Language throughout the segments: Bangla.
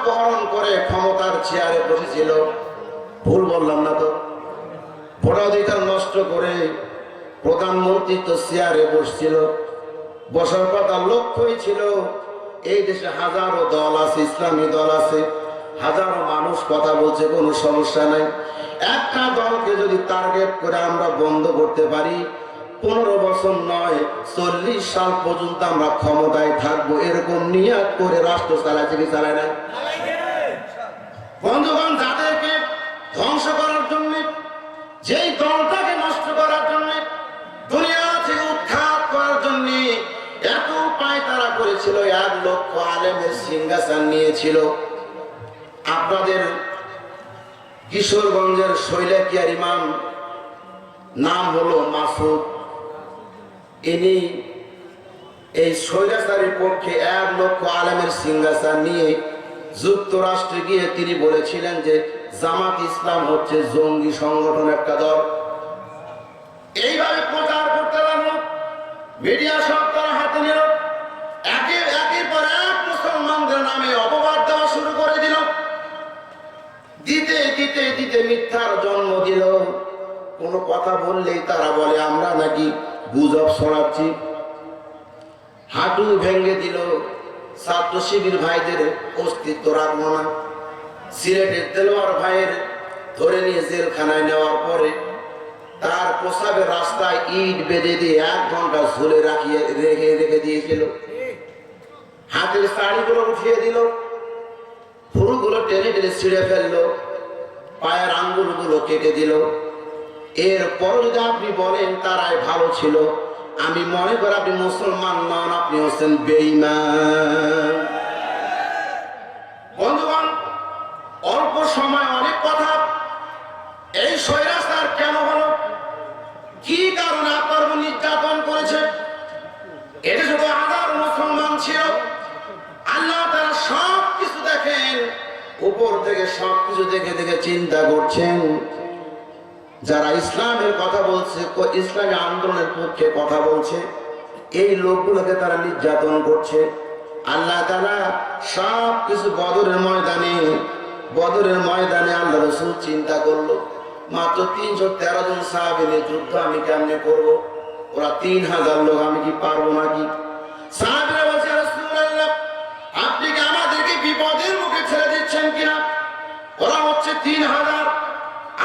অপহরণ করে ক্ষমতার চেয়ারে বসেছিল। ভুল বললাম না তো? ভোটাধিকার নষ্ট করে প্রধানমন্ত্রী তো চেয়ারে বসছিল। বসার কথা লক্ষ্যই ছিল এই দেশে হাজারো দল আছে, ইসলামী দল আছে, হাজারো মানুষ কথা বলছে, কোনো সমস্যা নাই। একটা দলকে যদি টার্গেট করে আমরা বন্ধ করতে পারি, 15 বছর নয় 40 সাল পর্যন্ত আমরা ক্ষমতায় থাকবো, এরকম নিয়াত করে রাষ্ট্র চালাচ্ছে কি চালায় না? বন্ধুগণ, যাদেরকে ধ্বংস করার জন্য, যেই দলটাকে নষ্ট করার জন্য, দুনিয়া থেকে উৎখাত করার জন্য এত উপায় তারা করেছিল, 1 লক্ষ আলেমের সিংহাসন নিয়েছিল। আপনাদের কিশোরগঞ্জের শৈলাকিয়ার ইমাম নাম হলো মাসুদ। ইনি এই স্বৈরাচারীর পক্ষে 1 লক্ষ আলেমের সিংহাসন নিয়ে যুক্তরাষ্ট্রে গিয়ে তিনি বলেছিলেন যে জামাত ইসলাম হচ্ছে জঙ্গি সংগঠন, একটা দল। এইভাবে প্রচার করতে লাগলো, মিডিয়া সব তারা হাতে নিল, একের পর এক মুসলমানদের নামে অপবাদ দেওয়া শুরু করে দিল। দিতে দিতে দিতে মিথ্যার জন্ম দিল। কোনো কথা বললেই তারা বলে আমরা নাকি গুজব ছড়াচ্ছি। হাঁটু ভেঙে দিল, ছাত্র শিবির ভাইদের অস্তিত্ব রাখবো না। সিলেটের দেলোয়ার ভাইয়ের ধরে নিয়ে জেলখানায় নেওয়ার পরে তার প্রসাবের রাস্তায় ইট বেঁধে দিয়ে 1 ঘন্টা ঝুলে রেখে দিয়েছিল। হাতের শাড়িগুলো উঠিয়ে দিল, ফুলগুলো টেনে টেনে ছিঁড়ে ফেললো, পায়ের আঙ্গুলগুলো কেটে দিল। এরপর যদি আপনি বলেন তারাই ভালো ছিল, আমি মনে করি আপনি মুসলমান নন, আপনি হচ্ছেন বেঈমান। বন্ধুগণ, অল্প সময় অনেক কথা। এই স্বৈরাচার কেন হলো, কি কারণে আপনার উপর নির্যাতন করেছে? এটা শুধু হাজার মুসলমান ছিল, আল্লাহ তারা সব কিছু দেখেন, উপর থেকে সবকিছু দেখে দেখে চিন্তা করছেন। যারা ইসলামের কথা বলছে, ইসলামী আন্দোলনের পক্ষে কথা বলছে, এই লোকগুলোকে তারা নির্যাতন করছে। আল্লাহ তাআলা সব কিছু বদরের ময়দানে আল্লাহ রাসূল চিন্তা করলো, মাত্র 313 জন সাহাবী নিয়ে যুদ্ধ আমি কেমনে করব? ওরা 3000 লোক, আমি কি পারবো নাকি? সাহাবীরা বলছে, রাসূলুল্লাহ, আপনি কি আমাদেরকে বিপদের মুখে ছেড়ে দিচ্ছেন কিনা? ওরা হচ্ছে 3000,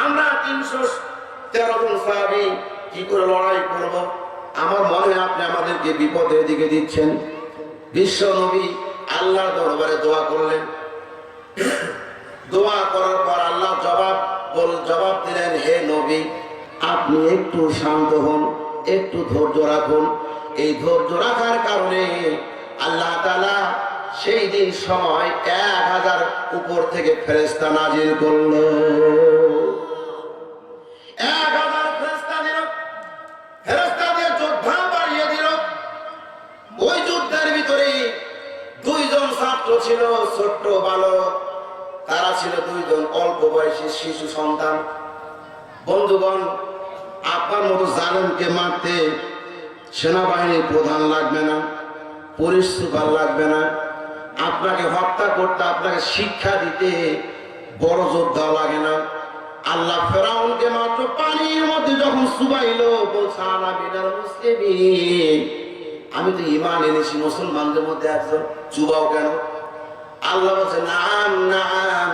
আমরা 313 জন সাহাবী, কি করে লড়াই করব? আমার মনে হয় আপনি আমাদেরকে বিপদের দিকে দিচ্ছেন। বিশ্ব নবী আল্লাহর দরবারে দোয়া করলেন। দোয়া করার পর আল্লাহ জবাব দিলেন, হে নবী, আপনি একটু শান্ত হন, একটু ধৈর্য রাখুন। এই ধৈর্য রাখার কারণে আল্লাহ তাআলা সেই দিন সময় 1000 উপর থেকে ফেরেশতা নাজিল করল। 1000 ফেরেশতা দিল, ফেরেশতা দিয়ে যোদ্ধা বাড়িয়ে দিল। ওই যুদ্ধের ভিতরে 2 জন ছাত্র ছিল, ছোট্ট বালক। তারা ছিল 2 জন অল্প বয়সী শিশু সন্তান। বন্ধুগণ, আপনার মতো জালেমকে মারতে সেনাবাহিনীর প্রধান লাগবে না, পুলিশ সুপার লাগবে না। আপনাকে হত্যা করতে, আপনাকে শিক্ষা দিতে বড় যোদ্ধা লাগে না। আল্লাহ ফেরাউনকে মাত্র পানির মধ্যে যখন চুবাইল, বলছে আনা মিনাল মুসলিমিন, আমি তো ঈমান এনেছি, মুসলমানদের মধ্যে একজন, চুবাও কেন? আল্লাহ বলছে নাম নাম,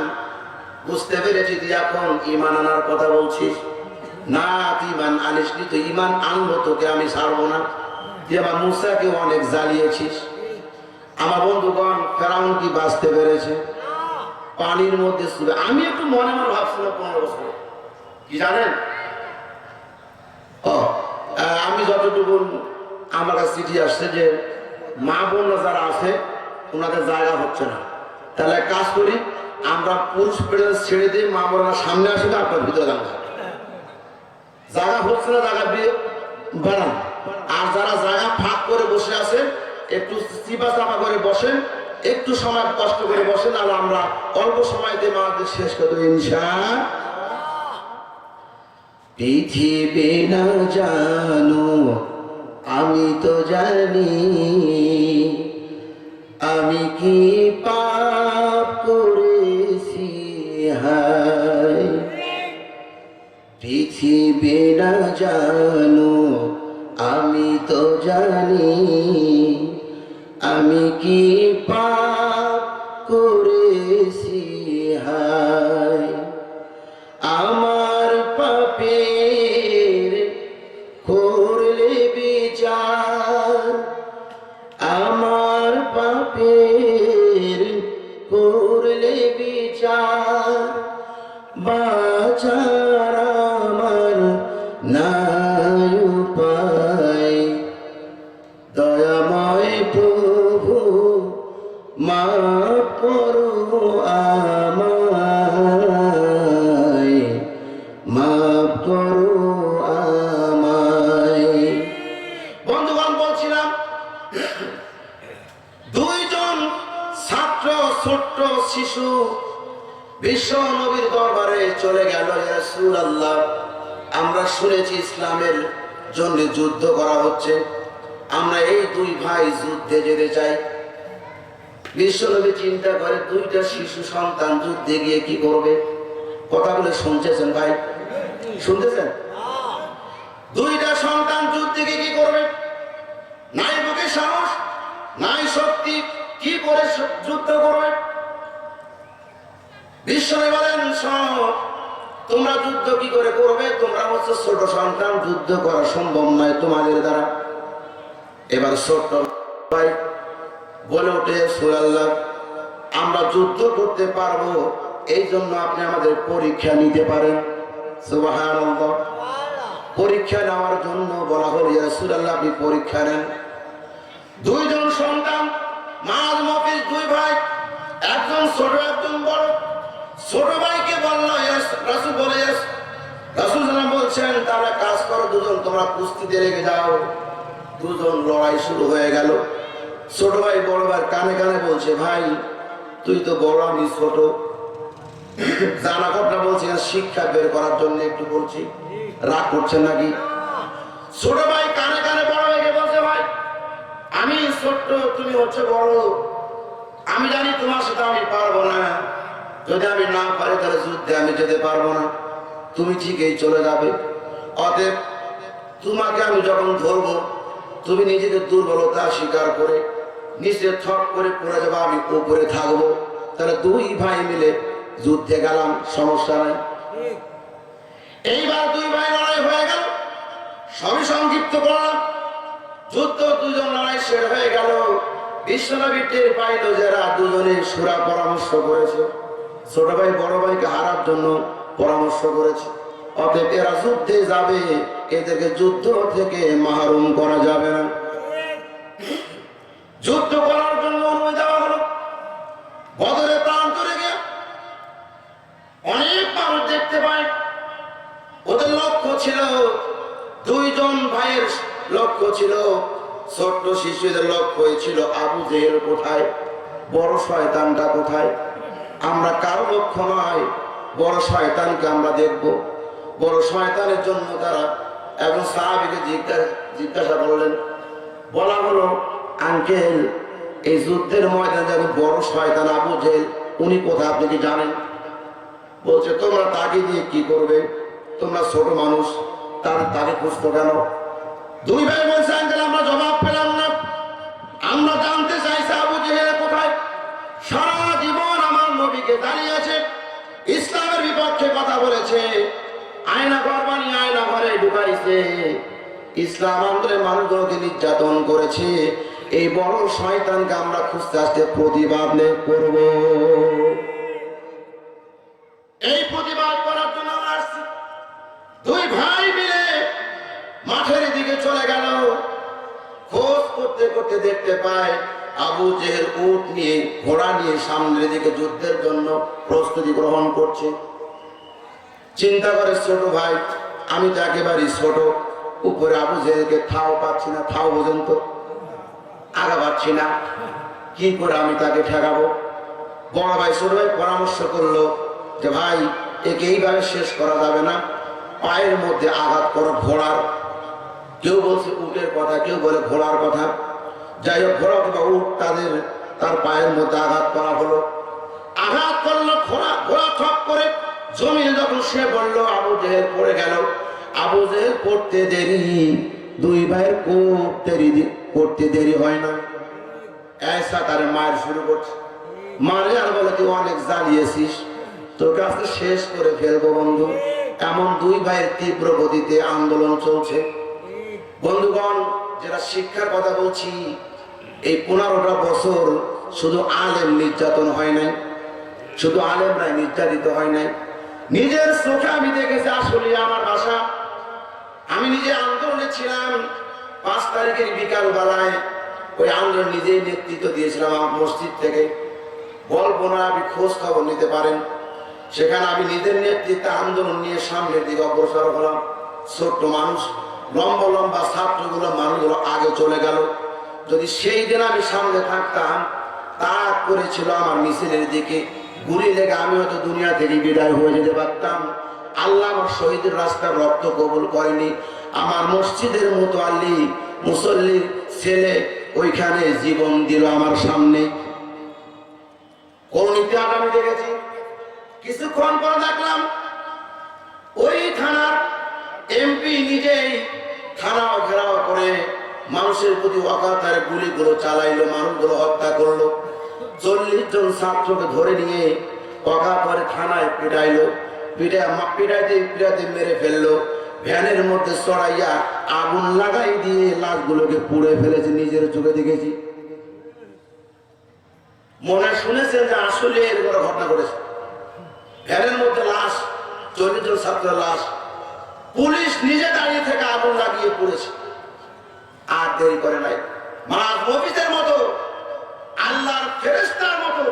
বুঝতে পেরেছি তুই এখন ঈমান আনার কথা বলছিস। না, তুই ঈমান আনিসনি, তো ঈমান আনবো, তোকে আমি ছাড়বো না। তুই আমার মুসাকে অনেক জ্বালিয়েছিস। আমার বন্ধুগণ, ফেরাউন কি বাঁচতে পেরেছে? পানির মধ্যে শুবে। আমি একটু মনে মনে ভাবছিলাম 15 বছর, কি জানেন, আমি যতটুকু আমার কাছে চিঠি আসছে যে মা বোনরা যারা আছে ওনাদের জায়গা হচ্ছে না, তাহলে কাজ করি, আমরা পুরুষ পেড়ে ছেড়ে দিই, মা বোনরা সামনে আসবে, আপনার ভিতরে জায়গা হচ্ছে না, জায়গা বাড়ান। আর যারা জায়গা ফাঁক করে বসে আছে, একটু চিপা চাপা করে বসেন, একটু সময় কষ্ট করে বসেন, আর আমরা অল্প সময়তে মাদের শেষ করবো ইনশাআল্লাহ। পৃথিবী না জানো, আমি তো জানি, আমি কি পাপ করে চিনবে না জানো, আমি তো জানি আমি কি পাপ করেছি হায়। আমার পাপের করলে বিচার, আমার পাপের করলে বিচার, বাঁচার আমার নাই উপায়। দয়াময় প্রভু মাফ করো আমায়, মাফ করো আমায়। বন্ধুগণ, বলছিলাম দুইজন ছাত্র, ছোট্ট শিশু বিশ্ব নবীর দরবারে চলে গেল। ইয়া রাসূলুল্লাহ, আমরা শুনেছি ইসলামের জন্য যুদ্ধ করা হচ্ছে, আমরা এই দুই ভাই যুদ্ধে যেতে চাই। বিশ্বনবী চিন্তা করে দুইটা শিশু সন্তান যুদ্ধে গিয়ে কি করবে। কথাগুলো শুনছেন ভাই, শুনতেছেন? দুইটা সন্তান যুদ্ধে গিয়ে কি করবে? নাই বুকে সাহস, নাই শক্তি, কি করে যুদ্ধ করবে? বিশ্বনবী বলেন, তোমরা যুদ্ধ কি করে করবে? তোমরা হচ্ছে ছোট সন্তান, যুদ্ধ করা সম্ভব নয় তোমাদের দ্বারা। এবার ছোট ভাই বলে ওঠে, রাসূলুল্লাহ, আমরা যুদ্ধ করতে পারবো, এই জন্য আপনি আমাদের পরীক্ষা নিতে পারেন। সুবহানাল্লাহ। পরীক্ষা নেওয়ার জন্য বলা হলো, ইয়া রাসূলুল্লাহ, আপনি পরীক্ষা নেন। দুইজন সন্তান, মাল মফিজ, দুই ভাই, একজন ছোট একজন বড়। ছোট ভাইকে বলল, রাসূল বলে, রাসূল বলছেন, তারা কাজ করো দুজন, তোমরা কুস্তিতে লেগে যাও। দুজন লড়াই শুরু হয়ে গেল। ছোট ভাই বড় ভাই কানে কানে বলছে, ভাই তুই তো বড়, আমি ছোট, জানা কথা বলছি, শিক্ষা বের করার জন্য একটু বলছি, রাগ করছেন নাকি? ছোট ভাই কানে কানে বড় ভাইকে বলছে, ভাই আমি ছোট্ট, তুমি হচ্ছে বড়, আমি জানি তোমার সাথে আমি পারবো না, যদি আমি না পারি তাহলে যুদ্ধে আমি যেতে পারবো না, তুমি ঠিকই চলে যাবে। অতএব তোমাকে আমি যখন ধরবো, তুমি নিজেকে দুর্বলতা স্বীকার করে নিচে থক করে পড়ে যাবো, আমি উপরে থাকবো, তাহলে দুই ভাই মিলে যুদ্ধে গেলাম, সমস্যা নাই। এইবার দুই ভাই লড়াই হয়ে গেল। সবই সংক্ষিপ্ত করলাম, যুদ্ধ দুজন লড়াই শেষ হয়ে গেল। বিশ্বনবী টের পাইল যারা দুজনে সুরা পরামর্শ করেছে, ছোট ভাই বড় ভাইকে হারার জন্য পরামর্শ করেছে, অতএব এরা যুদ্ধে যাবে, এদেরকে যুদ্ধ থেকে মাহরুম করা যাবে না। যুদ্ধ করার জন্য অনুমতি দেওয়া হলো। বদরের প্রান্তরে গিয়ে অনেক মানুষ দেখতে পায়। ওদের লক্ষ্য ছিল, দুইজন ভাইয়ের লক্ষ্য ছিল, ছোট্ট শিশুদের লক্ষ্য ছিল আবু জেহেল কোথায়, বড় শয়তানটা কোথায়। আমরা কারো লক্ষ্য নয়, বড় শয়তানকে আমরা দেখব। বড় শয়তানের জন্য তারা একজন সাহাবীকে জিজ্ঞাসা করলেন। বলা হলো, আঙ্কেল, এই যুদ্ধের ময়দানে যাবে বড় শয়তান আবু জেহেল, উনি কোথায় আপনি কি জানেন? বলছে, তোমরা তাকে দিয়ে কি করবে, তোমরা ছোট মানুষ, তাকে খুঁজতো কেন? দুই ভাই বলছে, আঙ্কেল, আমরা জবাব পেলাম না, আমরা জানতে চাইছি আবু জেহেল কোথায়। সারা জীবন আমার নবীকে দাঁড়িয়েছে, ইসলামের বিপক্ষে কথা বলেছে, আয়না ঘর বানিয়ে আয়না ঘরে ঢুকাইছে, ইসলাম আন্দোলনের মানুষগুলোকে নির্যাতন করেছে। এই বড় শয়তানকে আমরা খুঁজতে আসতে প্রতিবাদ করব। এই প্রতিবাদ করার জন্য আসছি। দুই ভাই মিলে মাঠের দিকে চলে গেল। খোঁজ করতে করতে দেখতে পায় আবু জেহেল উট নিয়ে, ঘোড়া নিয়ে সামনের দিকে যুদ্ধের জন্য প্রস্তুতি গ্রহণ করছে। চিন্তা করে ছোট ভাই, আমি তো একেবারেই ছোট, উপরে আবু জেহেলকে থাও পাচ্ছি না, থাও পর্যন্ত আগা পাচ্ছি না, কি করে আমি তাকে ঠেকাবো? বড় ভাই ছোট ভাই পরামর্শ করলো যে, ভাই একে এইভাবে শেষ করা যাবে না, পায়ের মধ্যে আঘাত করো ঘোড়ার। কেউ বলছে উটের কথা, কেউ বলে ঘোড়ার কথা। যাই হোক, ঘোড়া অথবা উট তার পায়ের মধ্যে আঘাত করা হলো। আঘাত করলো ঘোড়া, ঘোড়া ঠক করে জমিনে যখন সে বললো, আবু জেহেল পড়ে গেল। আবু জেহেল পড়তে দেরি, দুই ভাইয়ের করতে দেরি হয় না। ऐसा তারে মায়ের শুরু করছে, মারে আর বলে তুই অনেক জ্বালিয়েছিস, তোকে আজকে শেষ করে ফেলবো বন্ধু। এমন দুই ভাইয়ের তীব্র গতিতে আন্দোলন চলছে। বন্ধুগণ, যারা শিক্ষার কথা বলছি, এই 15টা বছর শুধু আলেম নির্যাতন হয় নাই, শুধু আলেমরাই নির্যাতিত হয় নাই। নিজের চোখে আমি দেখেছি। আসলে আমার বাসা, আমি নিজে আন্দোলনে ছিলাম। 5 তারিখের বিকাল বেলায় ওই আন্দোলন নিজেই নেতৃত্ব দিয়েছিলাম আমার মসজিদ থেকে। বলবো না, আপনি খোঁজ খবর নিতে পারেন। সেখানে আমি নিজের নেতৃত্বে আন্দোলন নিয়ে সামনের দিকে অগ্রসর হলাম। ছোট্ট মানুষ, লম্বা লম্বা ছাত্রগুলো, মানুষগুলো আগে চলে গেল। যদি সেই দিন আমি সামনে থাকতাম, তা করেছিল আমার মিছিলের দিকে গুলি লেগে আমি হয়তো দুনিয়া থেকে বিদায় হয়ে যেতে পারতাম। আল্লাহ আমার শহীদের রাস্তার রক্ত কবুল করেনি। আমার মসজিদের মতো আল্লি মুসল্লির ছেলে ওইখানে জীবন দিল আমার সামনে। কোন ইতিহাস আমি দেখেছি। কিছুক্ষণ পর দেখলাম ওই থানার এমপি নিজেই থানাও ঘেরাও করে মানুষের প্রতি অকাতারে গুলিগুলো চালাইলো, মানুষগুলো হত্যা করলো। 40 জন ছাত্রকে ধরে নিয়ে অকাতরে থানায় পিটাইলো, পিটাইতে মেরে ফেললো। ভ্যানের মধ্যে চড়াইয়া আগুন লাগাই দিয়ে লাশগুলোকে পুড়ে ফেলেছে। নিজের চোখে দেখেছি। মনে শুনেছেন যে আসলে এরকম ঘটনা ঘটেছে। ভ্যানের মধ্যে লাশ, 40 জন ছাত্রের লাশ, পুলিশ নিজে দাঁড়িয়ে থেকে আগুন লাগিয়ে পুড়েছে। আর দেরি করে নাই। মাঝ মফিজের মতো, আল্লাহর ফেরেশতার মতো,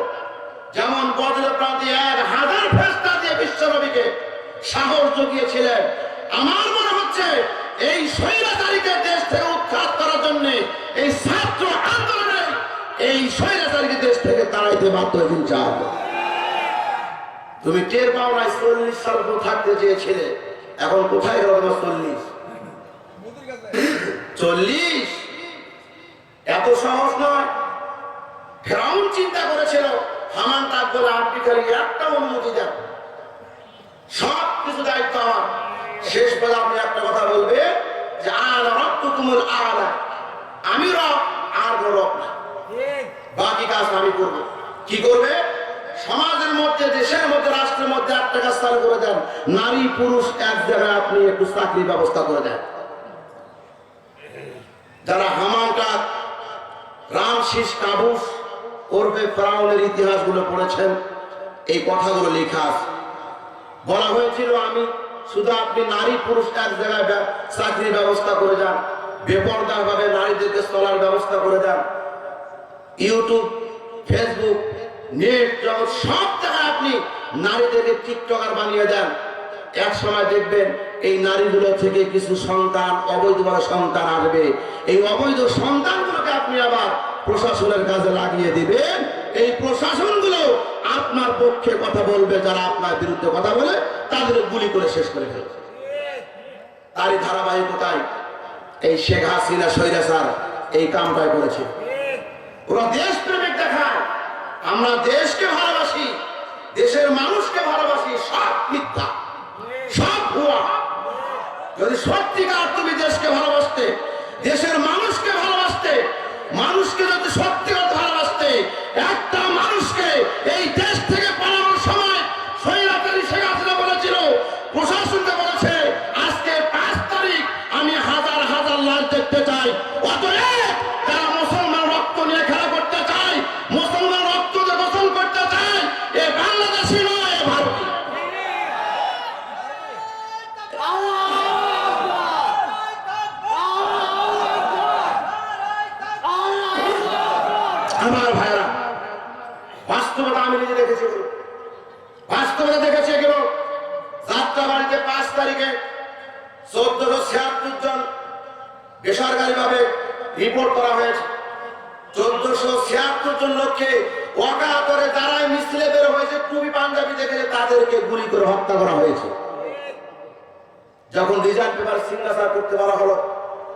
যেমন বদরের প্রান্তে 1000 ফেরেশতা দিয়ে বিশ্বনবীকে সাহস জুগিয়েছিলেন। আমার মনে হচ্ছে এই স্বৈরাচারীকে দেশ থেকে উৎখাত করার জন্য এই ছাত্র আন্দোলনে এই স্বৈরাচারীকে দেশ থেকে তাড়াইতে বাধ্য হয়েছেন। চাপ তুমি টের পাও না, 40 সাল থাকতে চেয়েছিলে, এখন কোথায় গেল তোমার 40? এত সহজ নয়। ফেরাউন চিন্তা করেছিল, হামান তাক বলে আপনি খালি একটা অনুমতি দেন, সব কিছু দায়িত্ব আমার। শেষ বেলা আপনি একটা কথা বলবে যে আলা রাব্বুকুমুল আলা, আমি রব, আর কোনো রব না, বাকি কাজ আমি করব। কি করবে? সমাজের মধ্যে, দেশের মধ্যে, রাষ্ট্রের মধ্যে একটা কাজ চালু করে দেন, নারী পুরুষ এক জায়গায় আপনি একটু চাকরির ব্যবস্থা করে দেন। যারা হামানটা, রামশিস কাবুস ওরফে ফেরাউনের ইতিহাসগুলো পড়েছেন, এই কথাগুলো লেখা আছে। বলা হয়েছিল আমি শুধু আপনি নারী পুরুষ এক জায়গায় চাকরির ব্যবস্থা করে যান, বেপরদা ভাবে নারীদেরকে চলার ব্যবস্থা করে দেন। ইউটিউব, ফেসবুক, নেট জগৎ সব জায়গায় আপনি নারীদেরকে টিকটকার বানিয়ে দেন। এক সময় দেখবেন এই নারীগুলো থেকে কিছু সন্তান, অবৈধভাবে সন্তান আসবে। এই অবৈধ সন্তানগুলোকে আপনি আবার প্রশাসনের কাজে লাগিয়ে দিবেন। এই প্রশাসনগুলো আপনার পক্ষে কথা বলবে, যারা আপনার বিরুদ্ধে কথা বলে তাদের গুলি করে শেষ করে ফেলবে। তারই ধারাবাহিকতায় এই শেখ হাসিনা স্বৈরাচার এই কামটাই করেছে। ওরা দেশপ্রেমিক দেখায়, আমরা দেশকে ভালোবাসি, দেশের মানুষকে ভালোবাসি, সব মিথ্যা, সব ভুয়া। যদি সত্যিকার তুমি দেশকে ভালোবাসতে, দেশের মানুষকে ভালোবাসতে, মানুষকে যদি সত্যিকার ভালোবাসতে, একটা মানুষকে এই দেশ থেকে পালানোর সময় স্বৈরাচারী শেখ হাসিনা বলেছিল, প্রশাসনকে বলেছে আজকে 5 তারিখ আমি হাজার হাজার লাশ দেখতে চাই। অতএব যারা মুসলমান রক্ত নিয়ে খেলা করতে চায়, মুসলমান রক্ত দিয়ে গোসল করতে চায়, এ বাংলাদেশি নয়, এ ভারতীয়। আমার ভাইরা, বাস্তবতা আমি নিজে দেখেছি, বাস্তবতা দেখেছি। এগুলো যাত্রাবাড়িতে 5 তারিখে 1476 জন বেসরকারি ভাবে রিপোর্ট করা হয়েছে। 1476 জন লোককে অকাতরে দাঁড়ায় মিছিলে বের হয়েছে, টুপি পাঞ্জাবি দেখেছে, তাদেরকে গুলি করে হত্যা করা হয়েছে। যখন রিজার্ভ পেপার সিগনেচার করতে বলা হলো,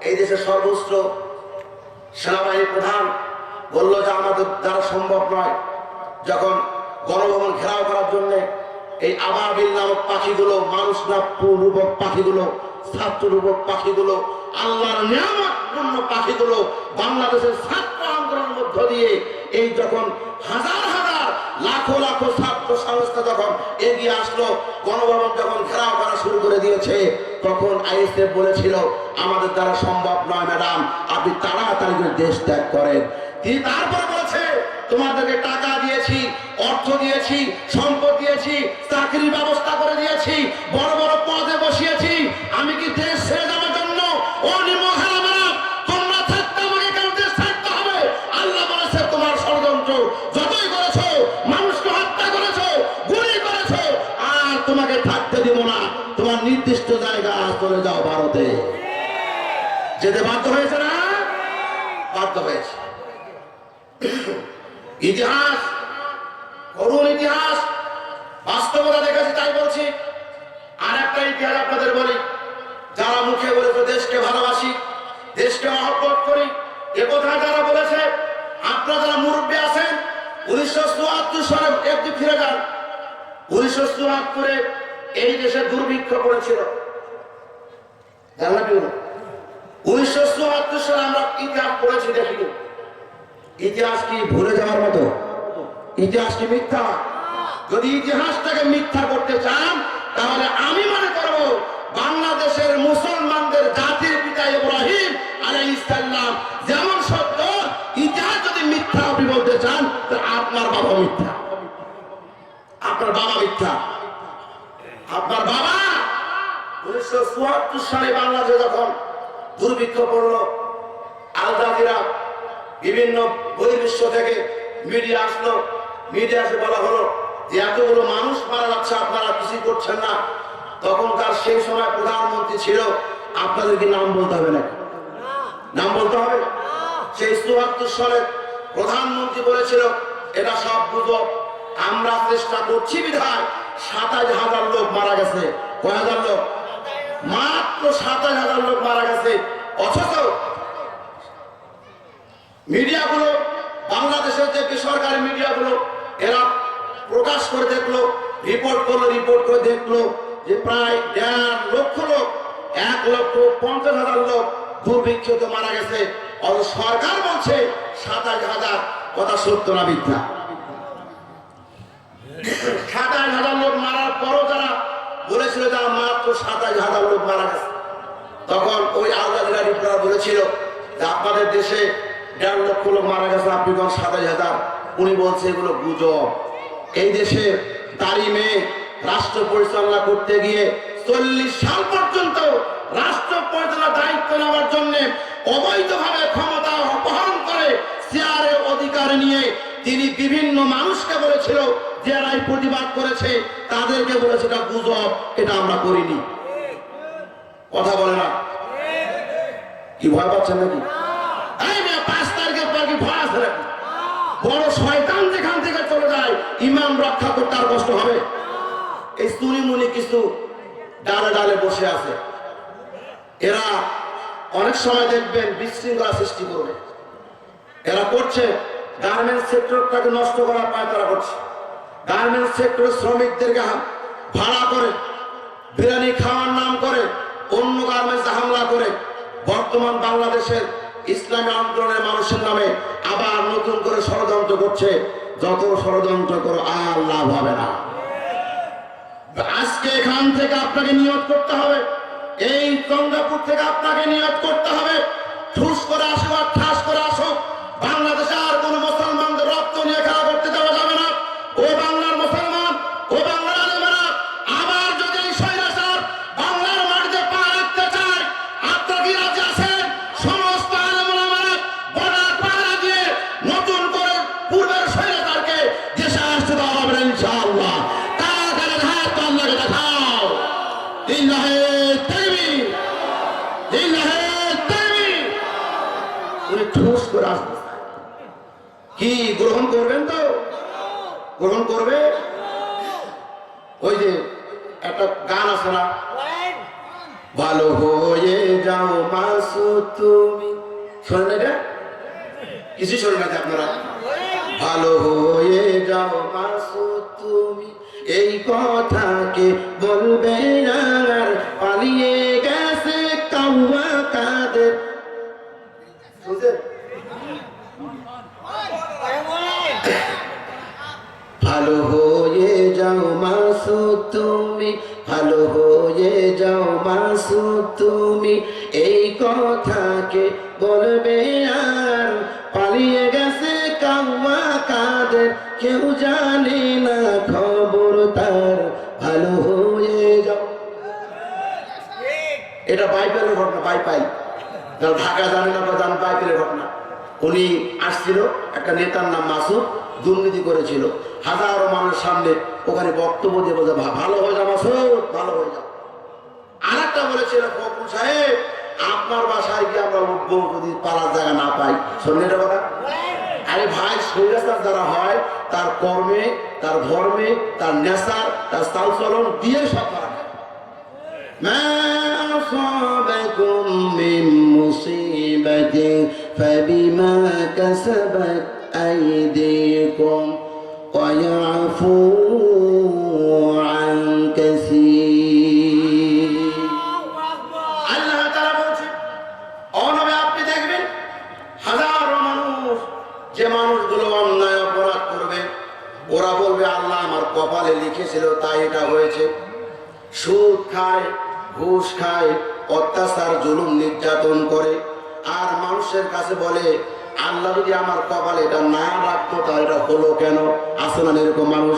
এই দেশের সর্বোচ্চ সেনাবাহিনী প্রধান বলল যে আমাদের দ্বারা সম্ভব নয়। যখন গণভবন ঘেরাও করার জন্য এই আবাবিল নামক পাখিগুলো, মানুষ না রূপক পাখিগুলো ছাত্রযুবক পাখিগুলো, আল্লাহর নিয়ামতপূর্ণ পাখিগুলো বাংলাদেশের ছাত্র আন্দোলনের মধ্য দিয়ে এই যখন হাজার হাজার লাখো লাখো ছাত্র সংস্থা যখন এগিয়ে আসলো, গণভবন যখন ঘেরাও করা শুরু করে দিয়েছে, তখন আইএসএফ বলেছিল আমাদের দ্বারা সম্ভব নয় ম্যাডাম, আপনি তাড়াতাড়ি করে দেশ ত্যাগ করেন। তিনি তারপরে বলেছে তোমাদেরকে টাকা দিয়েছি, অর্থ দিয়েছি, সম্পদ দিয়েছি, চাকরির ব্যবস্থা করে দিয়েছি, বড় বড় পদে বসিয়েছি, আমি কি দেশ ছেড়ে যাওয়ার জন্য তোমরা থাকতে আমাকে কেন দেশ ছাড়তে হবে? আল্লাহ বলেছে তোমার ষড়যন্ত্র যতই করেছো, মানুষকে হত্যা করেছো, গুলি করেছো, আর তোমাকে থাকতে দিব না, তোমার নির্দিষ্ট জায়গা চলে যাও ভারতে। যেতে বাধ্য হয়েছে না? বাধ্য হয়েছে। ইতিহাস, করুণ ইতিহাস, বাস্তবতা দেখেছি তাই বলছি। আর একটা ইতিহাস আপনাদের বলি, যারা মুখে বলেছে দেশকে ভালোবাসি, দেশকে মহব্বত করি, এ কথা যারা বলেছে, আপনারা যারা মুরব্বী আছেন, 1974 সালে একটু ফিরে যান। 1974-এ এই দেশে দুর্ভিক্ষ পড়েছিল, জানা কি? 1974 সালে আমরা ইতিহাস পড়েছি, দেখিনি। ইতিহাস কি ভুলে যাওয়ার মতো? ইতিহাস কি মিথ্যা? যদি ইতিহাসটাকে মিথ্যা করতে চান, তাহলে আমি মনে করব বাংলাদেশের মুসলমানদের জাতির পিতা ইব্রাহিম আলাইহিস সালাম যেমন সত্য, ইতিহাস যদি মিথ্যা আপনি বলতে চান, তাহলে আপনার বাবা মিথ্যা, আপনার বাবা মিথ্যা। আপনার বাবা 1974 সালে বাংলাদেশে যখন দুর্ভিক্ষ পড়লো, আল জাজিরা বিভিন্ন বহির্বিশ্ব থেকে মিডিয়া আসলো, মিডিয়া এসে বলা হলো যে এতগুলো মানুষ মারা যাচ্ছে, আপনারা কিছু করছেন না। তখনকার সেই সময় প্রধানমন্ত্রী ছিল, আপনাদেরকে নাম বলতে হবে না? নাম বলতে হবে? সেই 74 সালে প্রধানমন্ত্রী বলেছিল এটা সব গুজব, আমরা চেষ্টা করছি বিধায় 27,000 লোক মারা গেছে। কয় হাজার লোক? মাত্র 27,000 লোক মারা গেছে। অথচ মিডিয়াগুলো, বাংলাদেশের যে বেসরকারি মিডিয়াগুলো, এরা প্রকাশ করে দেখলো, রিপোর্ট করলো, রিপোর্ট করে দেখলো যে প্রায় 1.5 লক্ষ লোক, 1,50,000 লোক দুর্ভিক্ষতে মারা গেছে। সরকার বলছে 27,000, কথা সত্য না মিথ্যা? 27,000 লোক মারার পরও যারা বলেছিল যে মাত্র 27,000 লোক মারা গেছে, তখন ওই আল জাজিরা রিপোর্টার বলেছিল যে আপনাদের দেশে 1.5 লক্ষ লোক মারা গেছে, আপনি কোন 27,000? উনি বলছে এগুলো গুজব। এই দেশে তালিমে রাষ্ট্র পরিচালনা করতে গিয়ে 40 সাল পর্যন্ত রাষ্ট্র পরিচালনার দায়িত্ব নেওয়ার জন্য অবৈধভাবে ক্ষমতা অপহরণ করে চেয়ারের অধিকার নিয়ে তিনি বিভিন্ন মানুষকে বলেছিল, যারাই প্রতিবাদ করেছে তাদেরকে বলেছে এটা গুজব, এটা আমরা করিনি। কথা বলে না? কি ভয় পাচ্ছেন নাকি? 5 তারিখের পর কি ভয় আছে নাকি? বড় শয়তান যেখান থেকে চলে যায়, ইমান রক্ষা করতে আর কষ্ট হবে? এই সুনিমুনি কিছু ডালে ডালে বসে আছে, এরা অনেক সময় দেখবেন বিশৃঙ্খলা সৃষ্টি করবে। এরা করছে গার্মেন্টস সেক্টরটাকে নষ্ট করার পায়, তারা করছে গার্মেন্টস সেক্টরের শ্রমিকদেরকে ভাড়া করে বিরিয়ানি খাওয়ার নাম করে অন্য গার্মেন্টসে হামলা করে বর্তমান বাংলাদেশের ইসলামী আন্দোলনের মানুষের নামে আবার নতুন করে ষড়যন্ত্র করছে। যত ষড়যন্ত্র করো আর লাভ হবে না। আজকে এখান থেকে আপনাকে নিয়ত করতে হবে, এই চন্দ্রপুর থেকে আপনাকে নিয়ত করতে হবে, ঠুস করে আসুক আর ঠাস করে আসুক, বাংলাদেশে আর কোন মুসলমানদের রক্ত নিয়ে খেলা করতে দেওয়া যাবে না। ও বাংলার মুসলমান, ও বাংলার আলেমেরা, আবার যদি এই স্বৈরাচার বাংলার মাটিতে পা রাখতে চায়, আপনারা কি রাজি আছেন? সমস্ত আলেম ওলামারা বর্ডার পাহারা দিয়ে নতুন করে পূর্বের স্বৈরাচারকে দেশে আসতে দেওয়া হবে না ইনশাআল্লাহ। তাড়াতাড়ি হাত আল্লাহকে দেখাও। লিল্লাহি তাকবীর, লিল্লাহি তাকবীর। উনি ঠুস করে আসবে, কি গ্রহণ করবেন? তো গ্রহণ করবে। ওই যে একটা গান আছে না, ভালো হয়ে যাও মাসুদ তুমি, শোনেন এটা? কিছু শোনেন না আপনারা? ভালো হয়ে যাও মাসুদ তুমি, এই কথাকে বলবে আর পালিয়ে গেছে বুঝছেন? ভালো হয়ে যাও মাসুদ তুমি, ভালো হয়ে যাও মাসুদ তুমি, এই কথাকে বলবে আর পালিয়ে গেছে কাউয়া কাদের, কেউ জানে না খবর তার, ভালো হয়ে যাও। এটা বাইবেলের ঘটনা, বাইপাই যারা ঢাকা জানে না বা জান বাইবেলের ঘটনা। উনি আসছিল, একটা নেতার নাম মাসুদ, দুর্নীতি করেছিল, হাজারো মানুষের সামনে ওখানে বক্তব্য দিয়ে বলছে ভালো হয়ে যাও মাসুদ, ভালো হয়ে যাও। আর একটা বলেছিল ফখরুল সাহেব আপনার বাসায় গিয়ে আমরা উঠবো যদি পালার জায়গা না পাই। শোনেন এটা কথা? আরে ভাই, স্বৈরাচার যারা হয় তার কর্মে, তার ধর্মে, তার নেশার, তার চালচলন দিয়ে সব করা। ما أصابكم من مصيبة فبما كسبت أيديكم ويعفو عن كثير। আল্লাহ তাআলা বলছেন, ও নবী আপনি দেখবেন হাজারো মানুষ, যে মানুষগুলো অন্যায় অপরাধ করবে ওরা বলবে আল্লাহ আমার কপালে লিখেছিল তাই এটা হয়েছে। সুদ খায়, ঘুষ খায়, অত্যাচার জুলুম নির্যাতন করে, আর মানুষের কাছে বলে আল্লাহ যদি আমার কপালে এটা না রাখতো তাহলে এটা হলো কেন? আছে না এরকম মানুষ?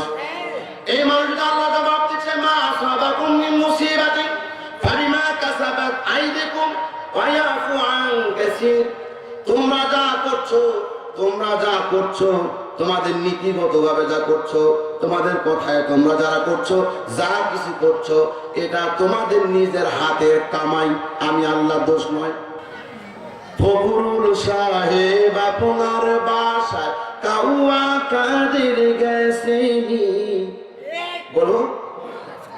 এই মানুষটা আল্লাহ জবাব দিচ্ছে, মা আসাবাকুম মিন মুসিবাতিন ফাবিমা কাসাবাত আইদিকুম ওয়া ইয়াফু আন কাসীর। তোমরা যা করছো, তোমাদের নীতিগতভাবে যা করছো, তোমাদের কথায় তোমরা যারা করছো, যা কিছু করছো, এটা তোমাদের নিজের হাতের কামাই, আমি আল্লাহ দোষ নয়। ফখরুল সাহেব আপনার বাসায় কাউয়া কাদের গেছেনি, বলো।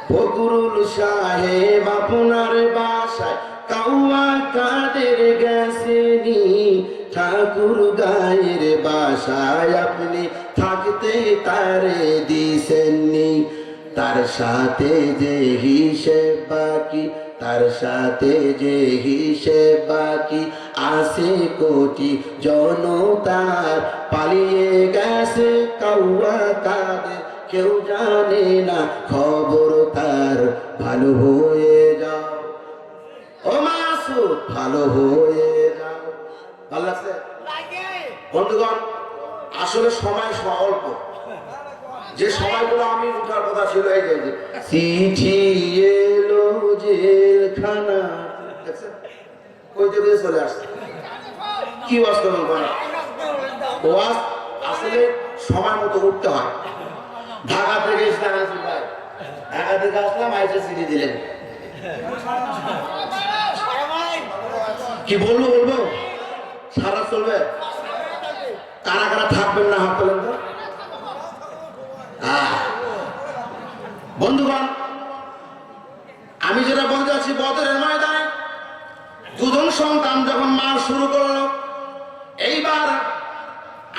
ফখরুল সাহেব আপনার বাসায় কাউয়া কাদের গেছেনি, ঠাকুর গায়ের বাসায় আপনি থাকতে তারে দিছেননি। তার সাথে যে হিসেব বাকি, তার সাথে যে হিসেব বাকি, ৮০ কোটি জনতার পালিয়ে গেছে কাউয়া কাদের, কেউ জানে না খবর তার, ভালো হয়ে যাও ও মাসুদ, ভালো হয়ে যাও। ভালো লাগছে বন্ধুগণ? আসলে সময় অল্প, যে সময়গুলো আমি উঠার কথা ছিল এই যে চিঠি এলো জেলখানা, কই থেকে চলে আসছে, কি ওয়াজ করবেন করেন? ওয়াজ আসলে সময় মতো উঠতে হয়। ঢাকা থেকে ভাই, ঢাকা থেকে আসলাম, আইসা চিঠি দিলেন, কি বলবো সারা চলবে? কারা কারা থাকবেন না হাত তোলেন তো। বন্ধুগণ, আমি যেটা বলতে চাচ্ছি, বদরের ময়দানে দুজন সন্তান যখন মার শুরু করলো, এইবার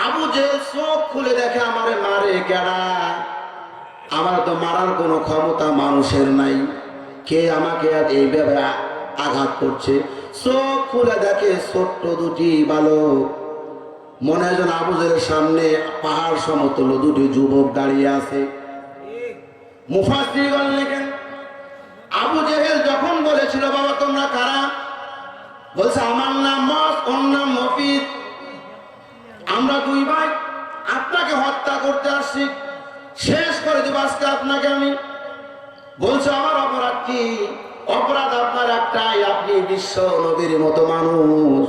আবু জেহেল চোখ খুলে দেখে আমারে মারে কেডা, আমার তো মারার কোনো ক্ষমতা মানুষের নাই, কে আমাকে এইভাবে আঘাত করছে। চোখ খুলে দেখে ছোট্ট দুটি বালক, মনে হয় যেন আবু জেহেলের সামনে পাহাড় সমতুল্য দুটি যুবক দাঁড়িয়ে আছে। মুফাসসিরগণ লেখেন, আবু জেহেল যখন বলেছিল বাবা তোমরা কারা, বলছে আমার নাম মস, ওর নাম মফিদ, আমরা দুই ভাই, আপনাকে হত্যা করতে আসছি, শেষ করে দেব আজকে আপনাকে আমি। বলছে আমার অপরাধ কি? অপরাধ আপনার একটাই, আপনি বিশ্ব নবীর মতো মানুষ,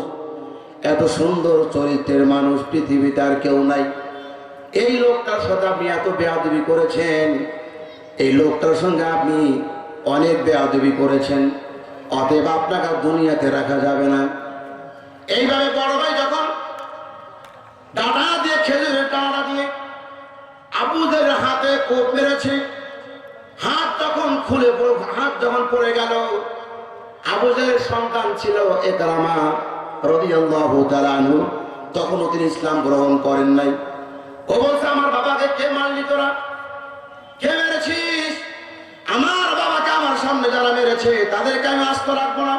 এত সুন্দর চরিত্রের মানুষ পৃথিবীতে আর কেউ নাই। এই লোকটার সাথে আপনি এত বেয়াদবি করেছেন, এই লোকটার সঙ্গে আপনি অনেক বেয়াদবি করেছেন, অতএব আপনাকে দুনিয়াতে রাখা যাবে না। এইভাবে বড় ভাই যখন ডাঁটা দিয়ে, খেজুরের ডাঁটা দিয়ে আবু জেহেলের হাতে কোপ মেরেছে, হাত যখন পড়ে গেল, আবু জেহেলের সন্তান ছিল ইকরামা রাদিয়াল্লাহু তাআলা আনহু, তখনও তিনি ইসলাম গ্রহণ করেন নাই। ও বলছে আমার বাবাকে কে মারলি তোরা, কে মেরেছিস? আমার বাবাকে আমার সামনে যারা মেরেছে তাদেরকে আমি আস্ত রাখবো না।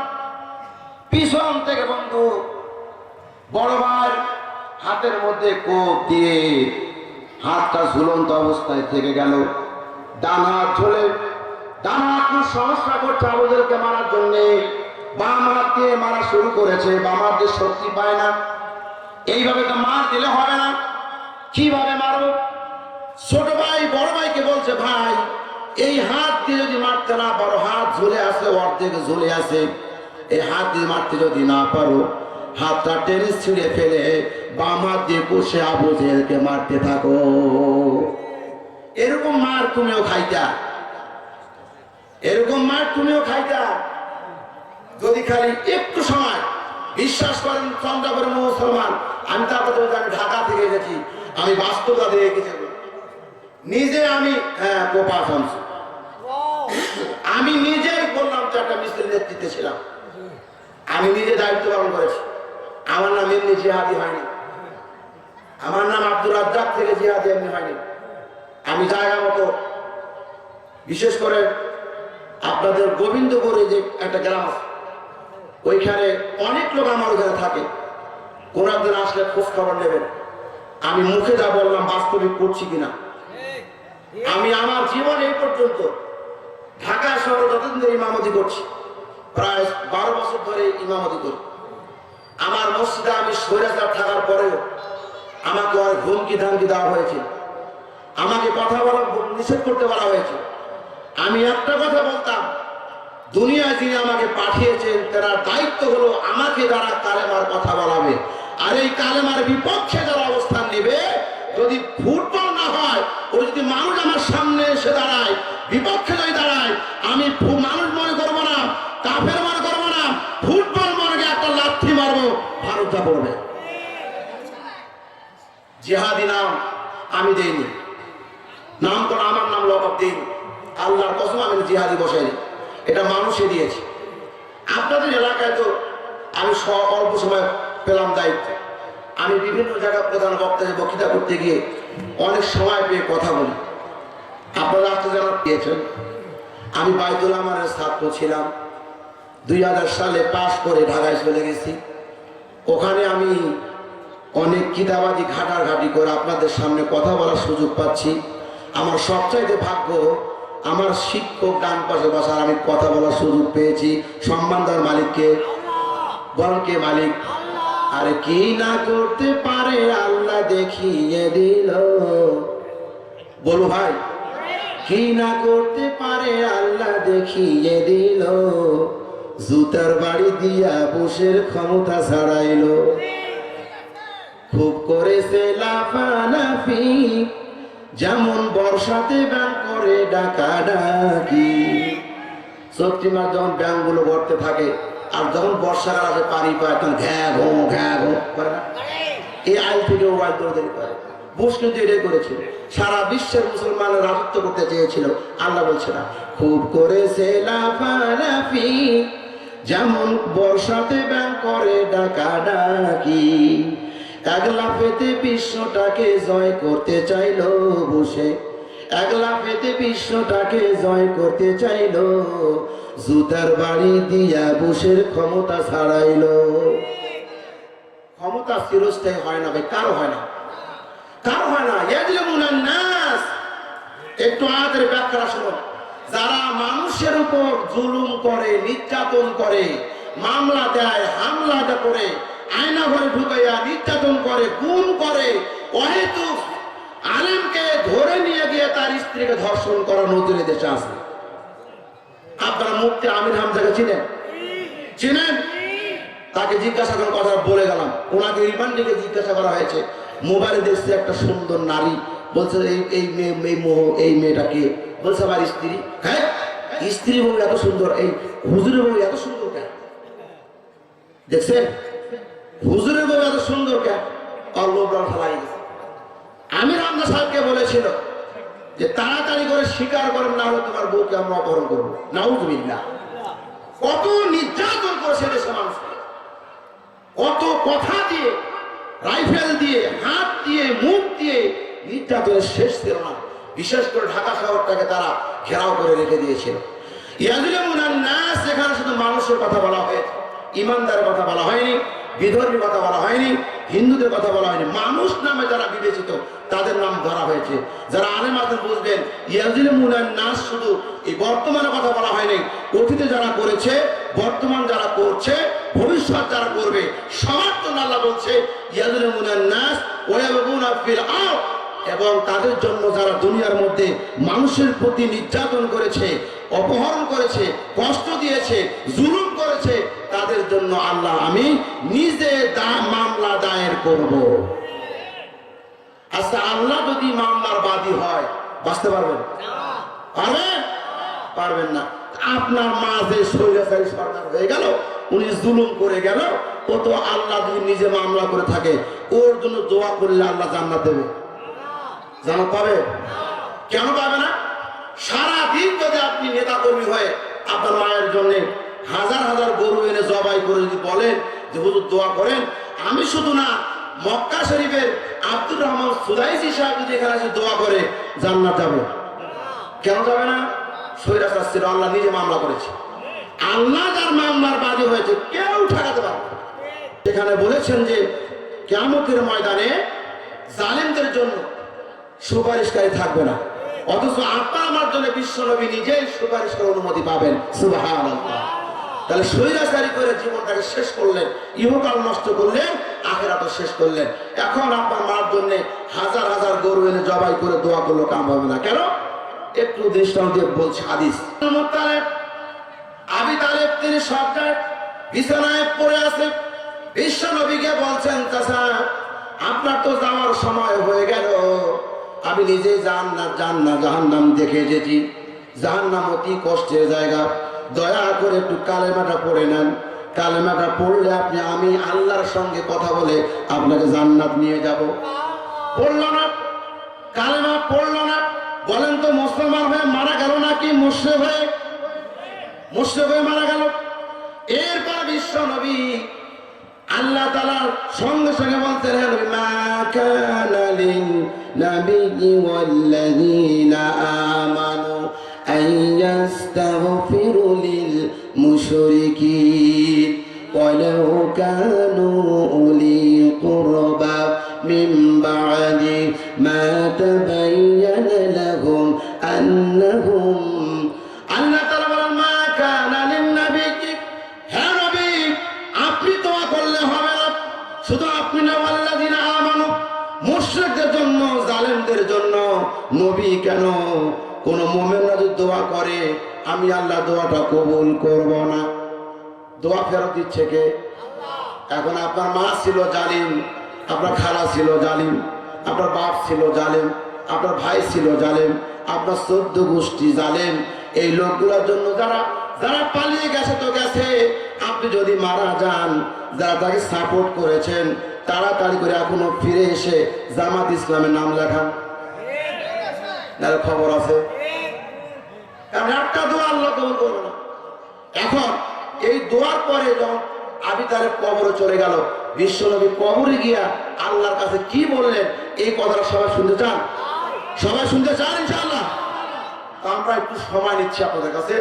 পিছন থেকে বন্ধু বড় ভাই হাতের মধ্যে কোপ দিয়ে হাতটা ঝুলন্ত অবস্থায় থেকে গেল। ডান হাত ঝুলে, ডান হাত সমস্যা করছে আবুদেরকে মারার জন্য। বাম হাত দিয়ে মারা শুরু করেছে, বাম হাত দিয়ে শক্তি পায় না। এইভাবে তো মার দিলে হবে না, কিভাবে মারো? ছোট ভাই বড় ভাইকে বলছে, ভাই এই হাত দিয়ে যদি মারতে না পারো, হাত ঝুলে আছে, অর্ধেক ঝুলে আছে, এই হাত দিয়ে মারতে যদি না পারো, হাতটা টেনে ছিঁড়ে ফেলে বাম হাত দিয়ে বসে আবু জেহেলকে মারতে থাকো। এরকম মার তুমিও খাইতা, এরকম মার তুমিও খাইতা যদি খালি একটু সময়। বিশ্বাস করেন চন্দ্রাপুরের মুসলমান, আমি তো আপনাদের আমি ঢাকা থেকে এসেছি, আমি বাস্তবতা দিয়ে গেছি নিজে। আমি কোপা শামসু, আমি নিজেই বললাম যে একটা মিস্ত্রির নেতৃত্বে ছিলাম, আমি নিজে দায়িত্ব পালন করেছি। আমার নাম এমনি জিহাদি হয়নি, আমার নাম আব্দুর রাজ্জাক থেকে জিহাদি এমনি হয়নি। আমি জায়গা মতো, বিশেষ করে আপনাদের গোবিন্দপুরে যে একটা গ্রাম আছে, ওইখানে অনেক লোক আমার ওখানে থাকে। কোন একদিন আসলে খোঁজ খবর নেবেন, আমি মুখে যা বললাম বাস্তবিক করছি কিনা। আমি আমার জীবন এই পর্যন্ত ঢাকা শহরে যতদিন ধরে ইমামতি করছি, প্রায় 12 বছর ধরে ইমামতি করি। আমার মসজিদে আমি স্বৈরাচার থাকার পরেও আমাকে অনেক হুমকি ধামকি দেওয়া হয়েছে, আমাকে কথা বলা নিষেধ করতে বলা হয়েছে। আমি একটা কথা বলতাম, দুনিয়ায় যিনি আমাকে পাঠিয়েছেন তার দায়িত্ব হলো আমাকে যারা কালেমার কথা বলাবে, আর এই কালেমার বিপক্ষে যারা অবস্থান নেবে, যদি ফুটবল না হয়, ও যদি মানুষ আমার সামনে এসে দাঁড়ায়, বিপক্ষে যদি দাঁড়ায়, আমি মানুষ মনে করবো না, কাফের মনে করবো না, ফুটবল মনে একটা লাথি মারবো, ভারতটা পড়বে। জিহাদি নাম আমি দেইনি, নাম তো আমার নাম লকব দিইনি, আল্লাহর কসম আমি জিহাদি বসাইনি, এটা মানুষে দিয়েছে। আপনাদের এলাকায় তো আমি অল্প সময় পেলাম দায়িত্ব, আমি বিভিন্ন জায়গায় প্রধান বক্তাকে বক্তৃতা করতে গিয়ে অনেক সময় পেয়ে কথা বলি। আপনারা আসতে যারা পেয়েছেন, আমি বাইতুল আমারের ছাত্র ছিলাম, 2000 সালে পাশ করে ঢাকায় চলে গেছি। ওখানে আমি অনেক কিতাবাদি ঘাটাঘাটি করে আপনাদের সামনে কথা বলার সুযোগ পাচ্ছি। আমার সবচাইতে ভাগ্য, আমার শিক্ষক ডান পাশে বসার আমি কথা বলার সুযোগ পেয়েছি। সম্মান দেওয়ার মালিককে বলেন, কে মালিক? আরে কি না করতে পারে আল্লাহ দেখিয়ে দিল, বলো ভাই, কি না করতে পারে আল্লাহ দেখিয়ে দিল, জুতার বাড়ি দিয়া বুশের ক্ষমতা ছাড়াইলো, খুব করেছে লাফালাফি, যেমন বর্ষাতে ব্যাং করে ডাকাডাকি। সত্যি মার যখন ব্যাং গুলো গড়তে থাকে, আর যখন বর্ষাকাল আসে পানি পায়, তখন ঘ্যা ঘো করে না, এই আইল থেকে ও আইল দৌড়াদৌড়ি করে। বুশ কিন্তু এটাই করেছিল, সারা বিশ্বের মুসলমানের রাজত্ব করতে চেয়েছিল। আল্লাহ বলছে না, খুব করেছে লাফালাফি, যেমন বর্ষাতে ব্যাং করে ডাকাডাকি, এক লাফেতে বিশ্বটাকে জয় করতে চাইলো বসে, এক লাফেতে বিশ্বটাকে জয় করতে চাইলো, জুতার বাড়ি দিয়া বুশের ক্ষমতা ছাড়াইলো। ক্ষমতা চিরস্থায়ী হয় না ভাই, কারো হয় না, কারো হয় না। ইয়াজলিমুনান নাস, একটু আয়াতের ব্যাখ্যা শোনো। যারা মানুষের উপর জুলুম করে, নির্যাতন করে, মামলা দেয়, হামলা করে, আয়না ঘরে ঢুকাইয়া নির্যাতন করে, গুম করে, অহেতুক আলেমকে ধরে নিয়ে গিয়ে তার স্ত্রীকে ধর্ষণ করা নতুন দেশে আছে। আপনারা মুফতি আমির হামজাকে চিনেন? চিনেন? তাকে জিজ্ঞাসা করার কথা বলে গেলাম, ওনাকে রিমান্ডে জিজ্ঞাসা করা হয়েছে, মোবাইলে দেখছে একটা সুন্দর নারী, বলছে এই মেয়েটা কে? বলছে আমার স্ত্রী। হ্যাঁ, স্ত্রী বউ এত সুন্দর, এই হুজুরের বউ এত সুন্দর কেন? দেখছেন হুজুরের বউ এত সুন্দর কেন? আমির হামজা সাহেবকে বলেছিল যে তাড়াতাড়ি করে স্বীকার করেন, না হলে তোমার বউকে আমরা অপহরণ করবো। নাউজুবিল্লাহ। কত নির্যাতন করেছে দেশে মানুষকে, কত কথা দিয়ে, রাইফেল দিয়ে, হাত দিয়ে, মুখ দিয়ে নির্যাতনের শেষ ছিল না। বিশেষ করে ঢাকা শহরটাকে তারা ঘেরাও করে রেখে দিয়েছিল। ইয়াজলিমুনান নাস, এখানে শুধু মানুষের কথা বলা হয়েছে, ইমানদারের কথা বলা হয়নি। বিধর্মী কথা বলা হয়নি, হিন্দুদের কথা বলা হয়নি, মানুষ নামে যারা বিবেচিত তাদের নাম ধরা হয়েছে। যারা আলেম আছেন বুঝবেন, ইয়াজলিমুনান নাস শুধু এই বর্তমানে কথা বলা হয়নি, অতীতে যারা করেছে, বর্তমান যারা করছে, ভবিষ্যৎ যারা করবে, সবার জন্য আল্লাহ বলছে ইয়াজলিমুনান নাস ওয়া ইয়াবগুনা ফিল আরদ, এবং তাদের জন্য যারা দুনিয়ার মধ্যে মানুষের প্রতি নির্যাতন করেছে, অপহরণ করেছে, কষ্ট দিয়েছে, জুলুম করেছে, তাদের জন্য আল্লাহ আমি নিজে মামলা দায়ের করব। আচ্ছা, আল্লাহ যদি মামলার বাদী হয় বাঁচতে পারবেন? পারবেন? পারবেন না। আপনার মা যে স্বৈরাচারী সরকার হয়ে গেল, উনি জুলুম করে গেল, ও তো আল্লাহ যদি নিজে মামলা করে থাকে, ওর জন্য দোয়া করলে আল্লাহ জান্নাত দেবে? জান্নাত পাবে? কেন পাবে না? সারাদিন যদি আপনি নেতা কর্মী হয়ে আপনার মায়ের জন্য হাজার হাজার গরু এনে জবাই করে যদি বলেন যে হুজুর দোয়া করেন, আমি শুধু না, মক্কা শরীফের আব্দুর রহমান সুদাইসি সাহেব যদি এখানে এসে দোয়া করে, জান্নাত যাবে? কেন যাবে না? স্বৈরাচার ছিল, আল্লাহ নিজে মামলা করেছে। আল্লাহ যার মামলার বাদী হয়েছে কেউ ঠেকাতে পারবে না। এখানে বলেছেন যে কিয়ামতের ময়দানে জালেমদের জন্য সুপারিশকারী থাকবে না, অথচ আপনার আমার জন্য বিশ্বনবী নিজেই সুপারিশ করার অনুমতি পাবেন। সুবহানাল্লাহ। তাহলে স্বৈরাচারী করে জীবনটাকে শেষ করলেন, ইহকাল নষ্ট করলেন, আখিরাতও শেষ করলেন। এখন আপনার মার জন্য হাজার হাজার গরু এনে জবাই করে দোয়া করলো কাম হবে না। কেন? একটু দৃষ্টান্ত দিয়ে বলছে হাদিস। আবি তালেব তিনি সজ্জায় বিছানায় পড়ে আছে, বিশ্বনবীকে বলছেন, চাচা আপনার তো যাওয়ার সময় হয়ে গেল, আমি নিজেই জান্নাত জাহান্নাম দেখে এসেছি, জাহান্নাম অতি কষ্টের জায়গা, দয়া করে একটু কালেমাটা পড়ে নেন, কালেমাটা পড়লে আপনি আমি আল্লাহর সঙ্গে কথা বলে আপনাকে জান্নাত নিয়ে যাব। পড়লো না, কালেমা পড়লো না, বলেন তো মুসলমান হয়ে মারা গেল নাকি মুশরিক হয়ে মারা গেল? এরপর বিশ্ব নবী আল্লাহ তাআলার সঙ্গে সঙ্গে বলতেন, মা কানা লিন নাবিয়্যি ওয়াল্লাযীনা আমানু আন ইস্তাগফিরু লিল মুশরিকিন ওয়ালাউ কানু উলি কুরবা মিন বা'দি মা তাবায়্যানা লাহুম আন্নাহুম। আল্লাহ তাআলা বলেন, মা কানা লিন নাবিয়্যি, হে নবী আপনি দোয়া করলে হবে না, শুধু আপনি না, ওয়াল্লাযীনা আমানু, মুশরিকদের জন্য, জালেমদের জন্য। নবী কেন, কোন মুমিনরা যদি দোয়া করে আমি আল্লাহ দোয়াটা কবুল করব না। দোয়া ফেরত দিচ্ছে কে? এখন আপনার মা ছিল জালিম, আপনার খালা ছিল জালিম, আপনার বাপ ছিল জালিম, আপনার ভাই ছিল জালিম, আপনার 14 গোষ্ঠী জালিম। এই লোকগুলোর জন্য যারা পালিয়ে গেছে তো গেছে, আপনি যদি মারা যান, যারা তাকে সাপোর্ট করেছেন, তাড়াতাড়ি করে এখনো ফিরে এসে জামাত ইসলামের নাম লেখান, নাহলে খবর আছে। কারণ একটা দোয়া আল্লাহ কবুল করবে না। এখন এই দোয়ার পরে যখন আবি তালেব কবরে চলে গেল, বিশ্বনবী কবরে গিয়া আল্লাহর কাছে কি বললেন, এই কথাটা সবাই শুনতে চান? সবাই শুনতে চান ইনশাআল্লাহ? আমরা একটু সময় নিচ্ছি আপনাদের কাছে।